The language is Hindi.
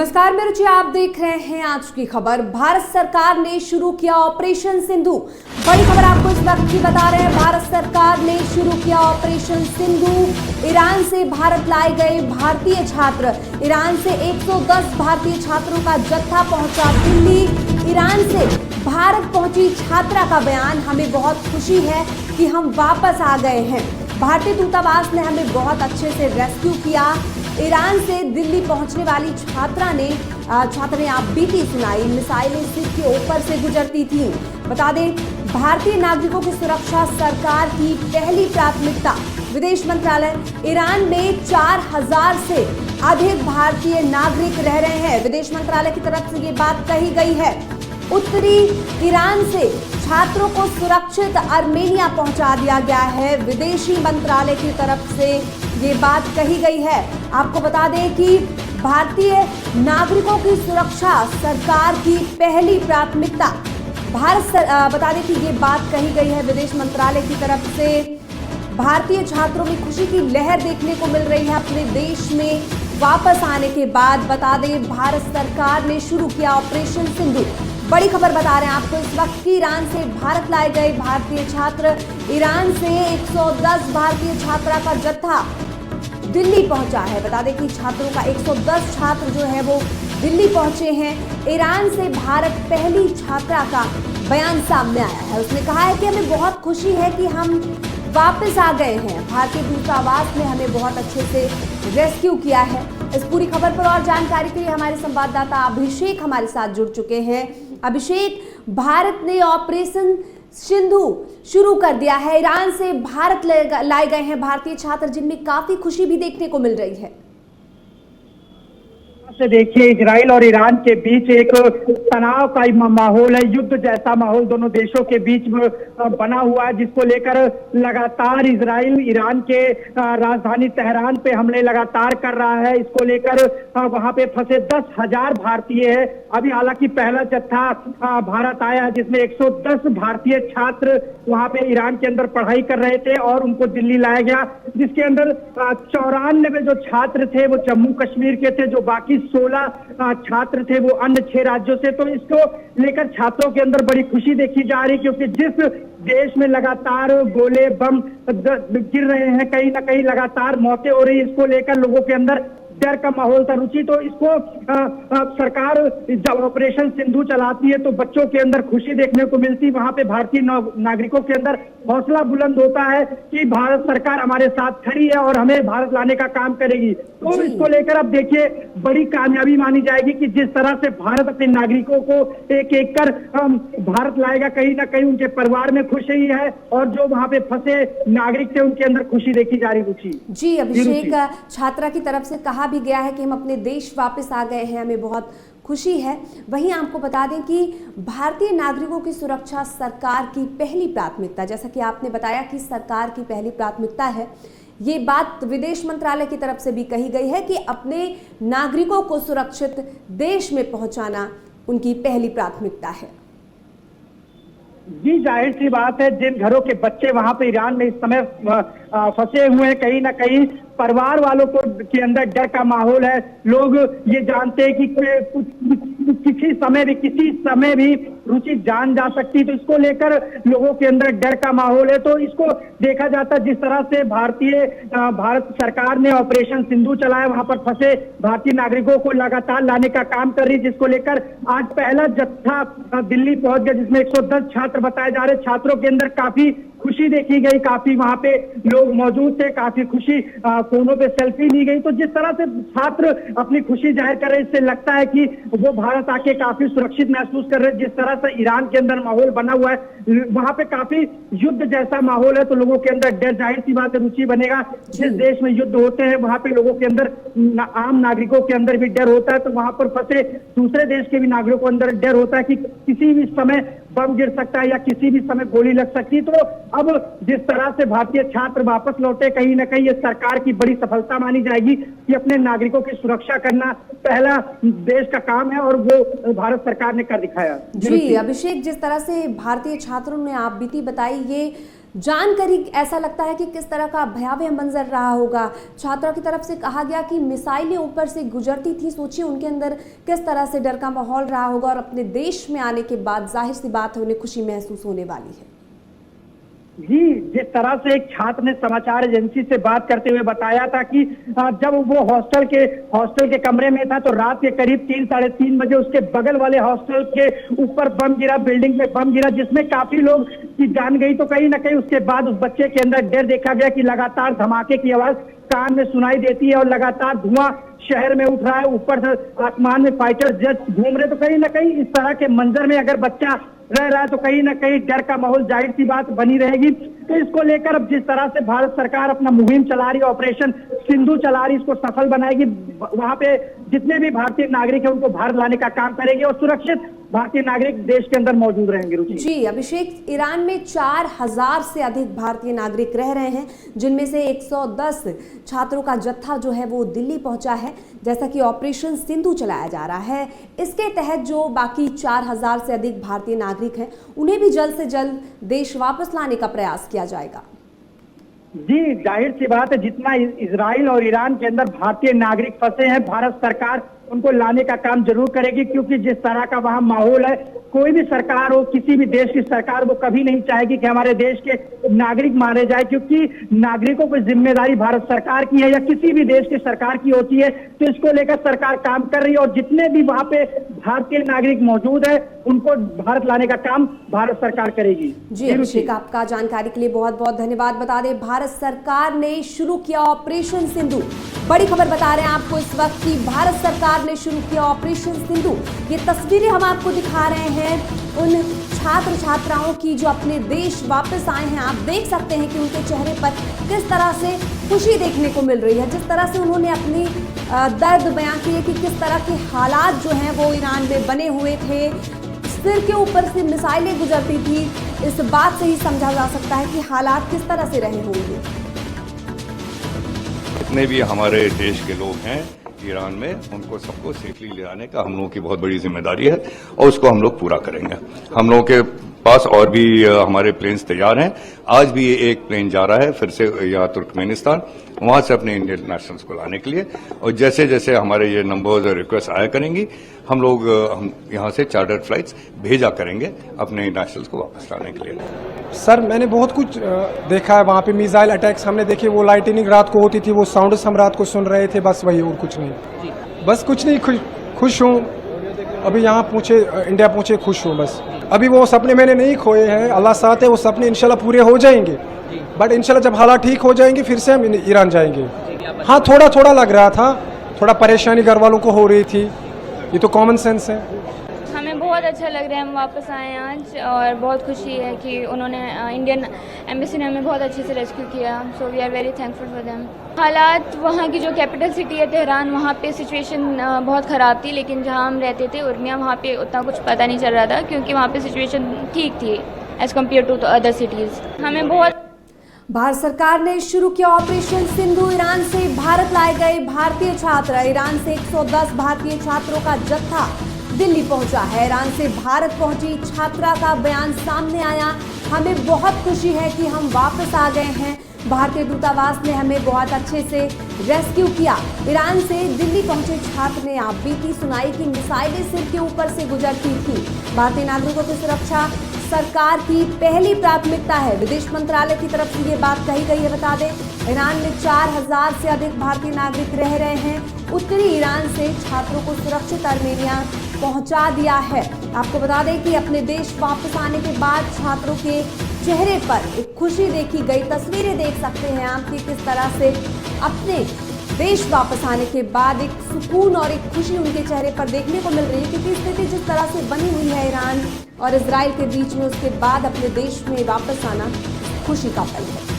नमस्कार, मैं रुचि, आप देख रहे हैं आज की खबर। भारत सरकार ने शुरू किया ऑपरेशन सिंधु। बड़ी खबर आपको इस वक्त की बता रहे हैं। भारत सरकार ने शुरू किया ऑपरेशन सिंधु। ईरान से भारत लाए गए भारतीय छात्र, ईरान से 110 भारतीय छात्रों का जत्था पहुंचा दिल्ली। ईरान से भारत पहुंची छात्रा का बयान, हमें बहुत खुशी है कि हम वापस आ गए हैं। भारतीय दूतावास ने हमें बहुत अच्छे से रेस्क्यू किया। ईरान से दिल्ली पहुंचने वाली छात्रा ने आप बीती सुनाई। मिसाइलें सिर के ऊपर से गुजरती थीं। बता दें, भारतीय नागरिकों की सुरक्षा सरकार की पहली प्राथमिकता। विदेश मंत्रालय, ईरान में 4000 से अधिक भारतीय नागरिक रह रहे हैं। विदेश मंत्रालय की तरफ से ये बात कही गई है। उत्तरी ईरान से छात्रों को सुरक्षित आर्मेनिया पहुंचा दिया गया है। विदेशी मंत्रालय की तरफ से ये बात कही गई है। आपको बता दें कि भारतीय नागरिकों की सुरक्षा सरकार की पहली प्राथमिकता। बता दें कि ये बात कही गई है विदेश मंत्रालय की तरफ से। भारतीय छात्रों में खुशी की लहर देखने को मिल रही है अपने देश में वापस आने के बाद। बता दें, भारत सरकार ने शुरू किया ऑपरेशन सिंधु। बड़ी खबर बता रहे हैं आपको इस वक्त की। ईरान से भारत लाए गए भारतीय छात्र, ईरान से 110 भारतीय छात्रा का जत्था दिल्ली पहुंचा है। बता दें कि छात्रों का 110 छात्र जो है वो दिल्ली पहुंचे हैं। ईरान से भारत पहली छात्रा का बयान सामने आया है। उसने कहा है कि हमें बहुत खुशी है कि हम वापस आ गए हैं। भारतीय दूतावास ने हमें बहुत अच्छे से रेस्क्यू किया है। इस पूरी खबर पर और जानकारी के लिए हमारे संवाददाता अभिषेक हमारे साथ जुड़ चुके हैं। अभिषेक, भारत ने ऑपरेशन सिंधु शुरू कर दिया है। ईरान से भारत लाए गए हैं भारतीय छात्र, जिनमें काफी खुशी भी देखने को मिल रही है। से देखिए, इजराइल और ईरान के बीच एक तनाव का माहौल है, युद्ध जैसा माहौल दोनों देशों के बीच में बना हुआ है, जिसको लेकर लगातार इजराइल ईरान के राजधानी तेहरान पे हमले लगातार कर रहा है। इसको लेकर वहां पे फंसे 10,000 भारतीय है। अभी हालांकि पहला जत्था भारत आया है, जिसमें 110 भारतीय छात्र वहां पे ईरान के अंदर पढ़ाई कर रहे थे और उनको दिल्ली लाया गया, जिसके अंदर 94 जो छात्र थे वो जम्मू कश्मीर के थे, जो बाकी 16 छात्र थे वो अन्य 6 राज्यों से। तो इसको लेकर छात्रों के अंदर बड़ी खुशी देखी जा रही, क्योंकि जिस देश में लगातार गोले बम गिर रहे हैं, कहीं ना कहीं लगातार मौतें हो रही है, इसको लेकर लोगों के अंदर डर का माहौल था। रुचि, तो इसको सरकार जब ऑपरेशन सिंधु चलाती है तो बच्चों के अंदर खुशी देखने को मिलती है। वहां पे भारतीय नागरिकों के अंदर हौसला बुलंद होता है कि भारत सरकार हमारे साथ खड़ी है और हमें भारत लाने का काम करेगी। तो इसको लेकर अब देखिए, बड़ी कामयाबी मानी जाएगी कि जिस तरह से भारत अपने नागरिकों को एक एक कर भारत लाएगा, कहीं ना कहीं उनके परिवार में खुशी है और जो वहां पे फंसे नागरिक थे उनके अंदर खुशी देखी जा रही। रुचि जी, अभिषेक, छात्रा की तरफ से कहा भी गया है कि हम अपने देश वापस आ गए हैं, हमें बहुत खुशी है। वहीं आपको बता दें कि भारतीय नागरिकों की सुरक्षा सरकार की पहली प्राथमिकता, जैसा कि आपने बताया कि सरकार की पहली प्राथमिकता है। ये बात विदेश मंत्रालय की तरफ से भी कही गई है कि अपने नागरिकों को सुरक्षित देश में पहुंचाना उनकी पहली प्राथमिकता है। जी, जाहिर सी बात है, जिन घरों के बच्चे वहां पे ईरान में इस समय फंसे हुए हैं, कहीं ना कहीं परिवार वालों को के अंदर डर का माहौल है। लोग ये जानते हैं कि किसी समय भी रुचि जान जा सकती, तो इसको लेकर लोगों के अंदर डर का माहौल है। तो इसको देखा जाता है जिस तरह से भारत सरकार ने ऑपरेशन सिंधु चलाया, वहां पर फंसे भारतीय नागरिकों को लगातार लाने का काम कर रही है, जिसको लेकर आज पहला जत्था दिल्ली पहुंच गया, जिसमें 110 छात्र बताए जा रहे। छात्रों के अंदर काफी खुशी देखी गई, काफी वहां पे लोग मौजूद थे, काफी खुशी, कोनों पे सेल्फी ली गई। तो जिस तरह से छात्र अपनी खुशी जाहिर कर रहे, इससे लगता है कि वो भारत आके काफी सुरक्षित महसूस कर रहे। जिस तरह से ईरान के अंदर माहौल बना हुआ है, वहां पे काफी युद्ध जैसा माहौल है, तो लोगों के अंदर डर, जाहिर सी बात है रुचि, बनेगा। जिस देश में युद्ध होते हैं वहां पे लोगों के अंदर, आम नागरिकों के अंदर भी डर होता है, तो वहां पर फंसे दूसरे देश के भी नागरिकों के अंदर डर होता है कि किसी भी समय बम गिर सकता है या किसी भी समय गोली लग सकती है। तो अब जिस तरह से भारतीय छात्र वापस लौटे, कहीं ना कहीं ये सरकार की बड़ी सफलता मानी जाएगी कि अपने नागरिकों की सुरक्षा करना पहला देश का काम है और वो भारत सरकार ने कर दिखाया। जी, अभिषेक, जिस तरह से भारतीय छात्रों ने आप बीती बताई, ये जानकारी ऐसा लगता है कि किस तरह का भयावह मंजर रहा होगा। छात्रों की तरफ से कहा गया कि मिसाइलें ऊपर से गुजरती थी। सोचिए उनके अंदर किस तरह से डर का माहौल रहा होगा और अपने देश में आने के बाद जाहिर सी बात है उन्हें खुशी महसूस होने वाली है। जी, जिस तरह से एक छात्र ने समाचार एजेंसी से बात करते हुए बताया था कि जब वो हॉस्टल के कमरे में था तो रात के करीब 3 साढ़े 3 बजे उसके बगल वाले हॉस्टल के ऊपर बम गिरा, बिल्डिंग में बम गिरा, जिसमें काफी लोग की जान गई। तो कहीं ना कहीं उसके बाद उस बच्चे के अंदर डर देखा गया कि लगातार धमाके की आवाज कान में सुनाई देती है और लगातार धुआं शहर में उठ रहा है, ऊपर से आसमान में फाइटर जेट घूम रहे। तो कहीं ना कहीं इस तरह के मंजर में अगर बच्चा रह रहा है तो कहीं ना कहीं डर का माहौल जाहिर सी बात बनी रहेगी। तो इसको लेकर अब जिस तरह से भारत सरकार अपना मुहिम चला रही है, ऑपरेशन सिंधु चला रही, इसको सफल बनाएगी। वहां पे जितने भी भारतीय नागरिक है उनको भारत लाने का काम करेगी और सुरक्षित भारतीय नागरिक देश के अंदर मौजूद रहेंगे। रुचि जी अभिषेक, ईरान में 4000 से अधिक भारतीय नागरिक रह रहे हैं, जिनमें से 110 छात्रों का जत्था जो है वो दिल्ली पहुंचा है, जैसा कि ऑपरेशन सिंधु चलाया जा रहा है। इसके तहत जो बाकी 4000 से अधिक भारतीय नागरिक हैं उन्हें भी जल्द से जल्द देश वापस लाने का प्रयास किया जाएगा। जी, जाहिर सी बात है, जितना इजराइल और ईरान के अंदर भारतीय नागरिक फंसे हैं, भारत सरकार उनको लाने का काम जरूर करेगी, क्योंकि जिस तरह का वहां माहौल है, कोई भी सरकार हो, किसी भी देश की सरकार, वो कभी नहीं चाहेगी कि हमारे देश के नागरिक मारे जाए, क्योंकि नागरिकों की जिम्मेदारी भारत सरकार की है या किसी भी देश की सरकार की होती है। तो इसको लेकर सरकार काम कर रही है और जितने भी वहां पे भारतीय नागरिक मौजूद है उनको भारत लाने का काम भारत सरकार करेगी। जी अभिषेक, आपका जानकारी के लिए बहुत बहुत धन्यवाद। बता दें भारत सरकार ने शुरू किया ऑपरेशन सिंधु। बड़ी खबर बता रहे हैं आपको इस वक्त की भारत सरकार ने शुरू किया ऑपरेशन सिंधु। ये तस्वीरें हम आपको दिखा रहे हैं उन छात्र छात्राओं की जो अपने देश वापस आए हैं। आप देख सकते हैं कि उनके चेहरे पर किस तरह से खुशी देखने को मिल रही है, जिस तरह से उन्होंने अपनी दर्द बयां किए कि किस तरह के हालात जो हैं वो ईरान में बने हुए थे। सिर के ऊपर से मिसाइलें गुजरती थी। इस बात से ही समझा जा सकता है कि हालात किस तरह से रहे होंगे। जितने भी हमारे देश के लोग हैं ईरान में, उनको सबको सेफली ले आने का हम लोगों की बहुत बड़ी जिम्मेदारी है और उसको हम लोग पूरा करेंगे। हम लोगों के पास और भी हमारे प्लेन्स तैयार हैं। आज भी एक प्लेन जा रहा है फिर से यहाँ तुर्कमेनिस्तान, वहां से अपने इंडियन नेशनल्स को लाने के लिए। और जैसे जैसे हमारे ये नंबर्स और रिक्वेस्ट आया करेंगी, हम लोग यहाँ से चार्टर्ड फ्लाइट्स भेजा करेंगे अपने नेशनल्स को वापस लाने के लिए। सर मैंने बहुत कुछ देखा है वहाँ पे, मिसाइल अटैक्स हमने देखे, वो लाइटनिंग रात को होती थी, वो साउंड्स हम रात को सुन रहे थे, बस वही और कुछ नहीं। बस कुछ नहीं, खुश हूँ। अभी यहाँ पहुँचे, इंडिया पहुँचे, खुश हूँ बस। अभी वो सपने मैंने नहीं खोए हैं, अल्लाह साथ है, वो सपने इंशाल्लाह पूरे हो जाएंगे। बट इंशाल्लाह जब हालात ठीक हो जाएंगे फिर से हम ईरान जाएंगे। हाँ थोड़ा थोड़ा लग रहा था, थोड़ा परेशानी घर वालों को हो रही थी, ये तो कॉमन सेंस है। हमें बहुत अच्छा लग रहा है, हम वापस आए हैं आज और बहुत खुशी है कि उन्होंने इंडियन एम्बेसी ने हमें बहुत अच्छे से रेस्क्यू किया। So we are very thankful for them. हालात वहाँ की जो कैपिटल सिटी है तेहरान, वहाँ पे सिचुएशन बहुत ख़राब थी, लेकिन जहाँ हम रहते थे उर्मिया, वहाँ पे उतना कुछ पता नहीं चल रहा था क्योंकि वहाँ पे सिचुएशन ठीक थी as compare to other cities. हमें बहुत भारत सरकार ने शुरू किया ऑपरेशन सिंधु। ईरान से भारत लाए गए भारतीय छात्र, ईरान से 110 भारतीय छात्रों का जत्था दिल्ली पहुंचा है। ईरान से भारत पहुंची छात्रा का बयान सामने आया, हमें बहुत खुशी है कि हम वापस आ गए हैं। भारतीय दूतावास ने हमें बहुत अच्छे से रेस्क्यू किया। ईरान से दिल्ली पहुंचे छात्र ने आप बीती सुनाई कि मिसाइलें सिर के ऊपर से गुजरती थी। भारतीय नागरिकों की सुरक्षा सरकार की पहली प्राथमिकता है, विदेश मंत्रालय की तरफ से ये बात कही गई है। बता दें ईरान में 4000 से अधिक भारतीय नागरिक रह रहे हैं। उत्तरी ईरान से छात्रों को सुरक्षित आर्मेनिया पहुंचा दिया है। आपको बता दें कि अपने देश वापस आने के बाद छात्रों के चेहरे पर एक खुशी देखी गई। तस्वीरें देख सकते हैं आप कि किस तरह से अपने देश वापस आने के बाद एक सुकून और एक खुशी उनके चेहरे पर देखने को मिल रही है, क्योंकि स्थिति जिस तरह से बनी हुई है ईरान और इजराइल के बीच में, उसके बाद अपने देश में वापस आना खुशी का पल है।